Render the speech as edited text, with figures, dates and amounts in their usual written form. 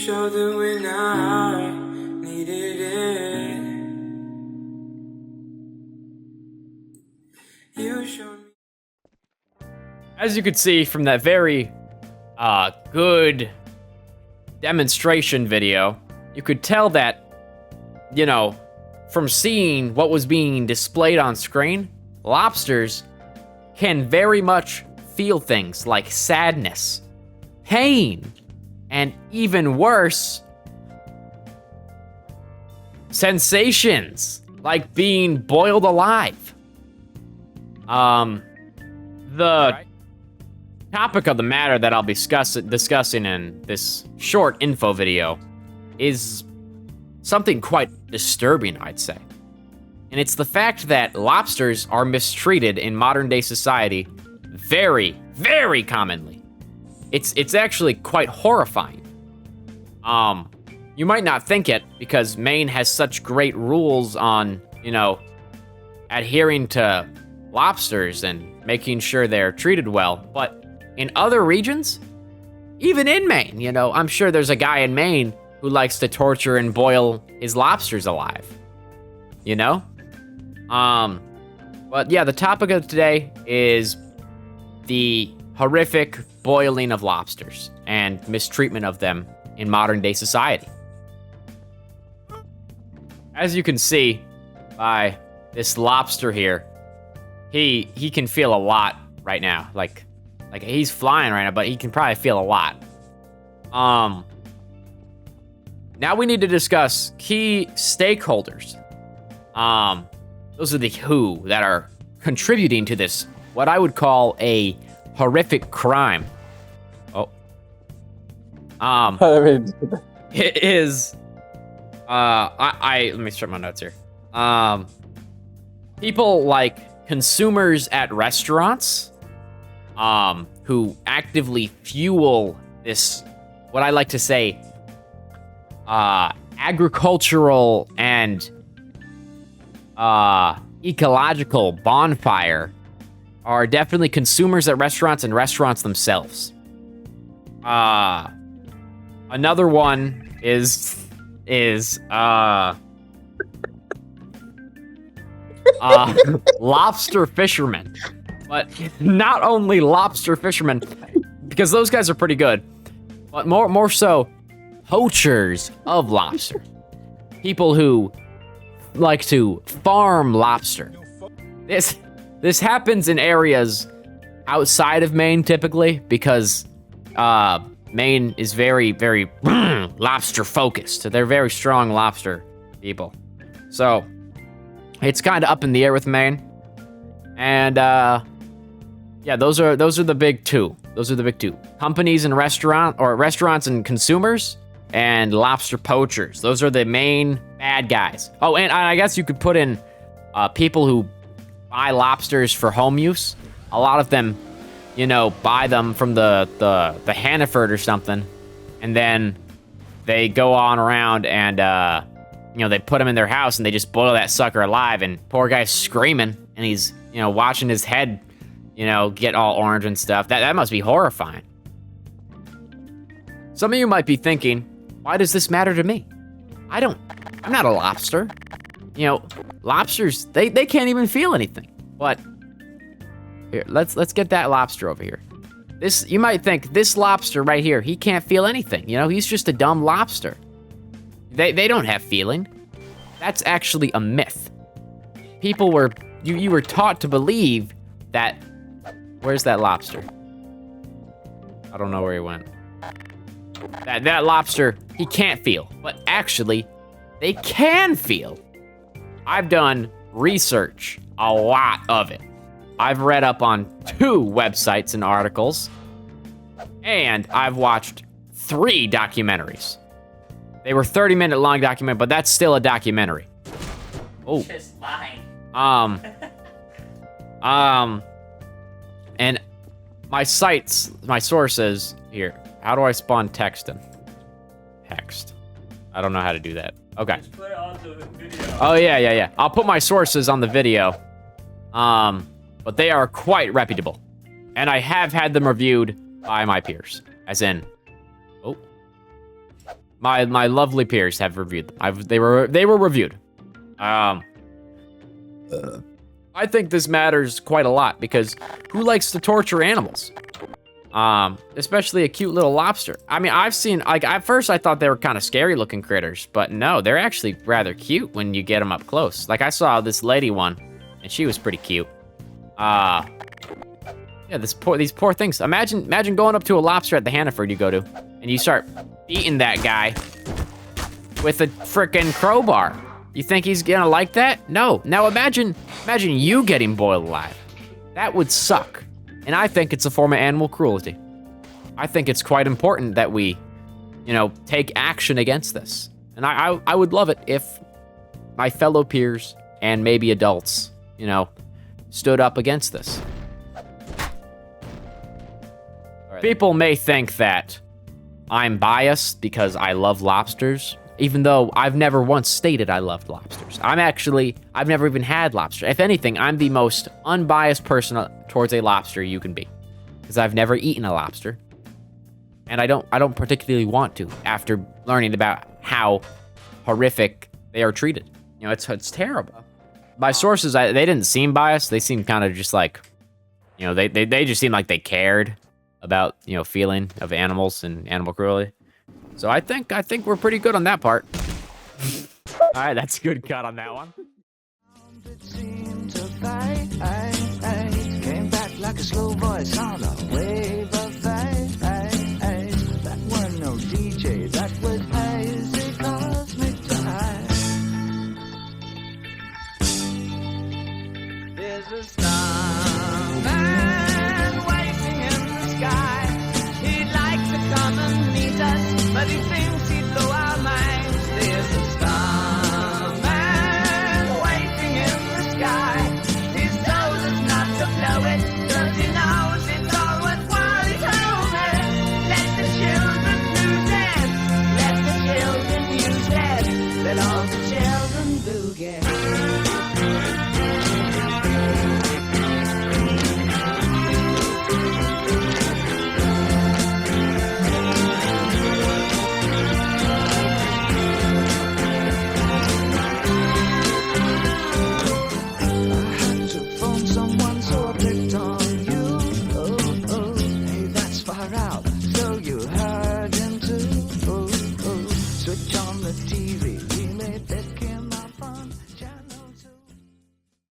shoulder when I needed it. You showed me. As you could see from that very good demonstration video, you could tell that, you know, from seeing what was being displayed on screen, lobsters can very much feel things like sadness, pain, and even worse, sensations like being boiled alive. The topic of the matter that I'll be discussing in this short info video is something quite disturbing, I'd say. And it's the fact that lobsters are mistreated in modern day society very, very commonly. It's actually quite horrifying. You might not think it because Maine has such great rules on, you know, adhering to lobsters and making sure they're treated well, but in other regions, even in Maine, you know, I'm sure there's a guy in Maine who likes to torture and boil his lobsters alive, you know? But yeah, the topic of today is the horrific boiling of lobsters and mistreatment of them in modern day society. As you can see by this lobster here, he can feel a lot right now. Like he's flying right now, but he can probably feel a lot. Now we need to discuss key stakeholders. Those are the who that are contributing to this, what I would call a horrific crime. Oh. It is, let me start my notes here. People like consumers at restaurants, who actively fuel this, what I like to say, agricultural and ecological bonfire, are definitely consumers at restaurants and restaurants themselves. Another one is lobster fishermen. But not only lobster fishermen, because those guys are pretty good, but more so poachers of lobster. People who like to farm lobster. This happens in areas outside of Maine typically because Maine is very, very lobster focused. They're very strong lobster people. So it's kind of up in the air with Maine. And yeah, those are the big two. Those are the big two. Companies and restaurants and consumers, and lobster poachers. Those are the main bad guys. Oh, and I guess you could put in people who buy lobsters for home use. A lot of them, you know, buy them from the Hannaford or something, and then they go on around and you know, they put them in their house and they just boil that sucker alive, and poor guy's screaming, and he's, you know, watching his head, you know, get all orange and stuff. That must be horrifying. Some of you might be thinking, why does this matter to me? I'm not a lobster. You know, lobsters, they can't even feel anything. But here, let's get that lobster over here. You might think this lobster right here, he can't feel anything. You know, he's just a dumb lobster. They don't have feeling. That's actually a myth. People were, you were taught to believe that, where's that lobster? I don't know where he went. That lobster, he can't feel, but actually, they can feel. I've done research, a lot of it. I've read up on 2 websites and articles, and I've watched 3 documentaries. They were 30-minute long documentaries, but that's still a documentary. Oh. Just fine. And my sources here. How do I spawn text in? Text. I don't know how to do that. Okay. Just put it on the video. Oh, yeah. I'll put my sources on the video. But they are quite reputable. And I have had them reviewed by my peers. As in, oh. My lovely peers have reviewed them. They were reviewed. I think this matters quite a lot because who likes to torture animals? Especially a cute little lobster. I mean, I've seen, like, at first I thought they were kind of scary looking critters, but no, they're actually rather cute when you get them up close. Like, I saw this lady one, and she was pretty cute. Yeah, these poor things. Imagine going up to a lobster at the Hannaford you go to, and you start beating that guy with a frickin' crowbar. You think he's gonna like that? No. Now imagine you getting boiled alive. That would suck. And I think it's a form of animal cruelty. I think it's quite important that we, take action against this. And I would love it if my fellow peers and maybe adults, stood up against this. People may think that I'm biased because I love lobsters, even though I've never once stated I loved lobsters. I've never even had lobster. If anything, I'm the most unbiased person towards a lobster you can be, because I've never eaten a lobster, and I don't particularly want to after learning about how horrific they are treated. It's terrible. My sources, they didn't seem biased. They seemed kind of just like, they just seemed like they cared about, feeling of animals and animal cruelty. So I think we're pretty good on that part. All right, that's a good cut on that one. Came back like a slow voice on a wave of fate. That wasn't no DJ, that was hazy cosmic time. There's a starman waiting in the sky. He'd like to come and meet us, but he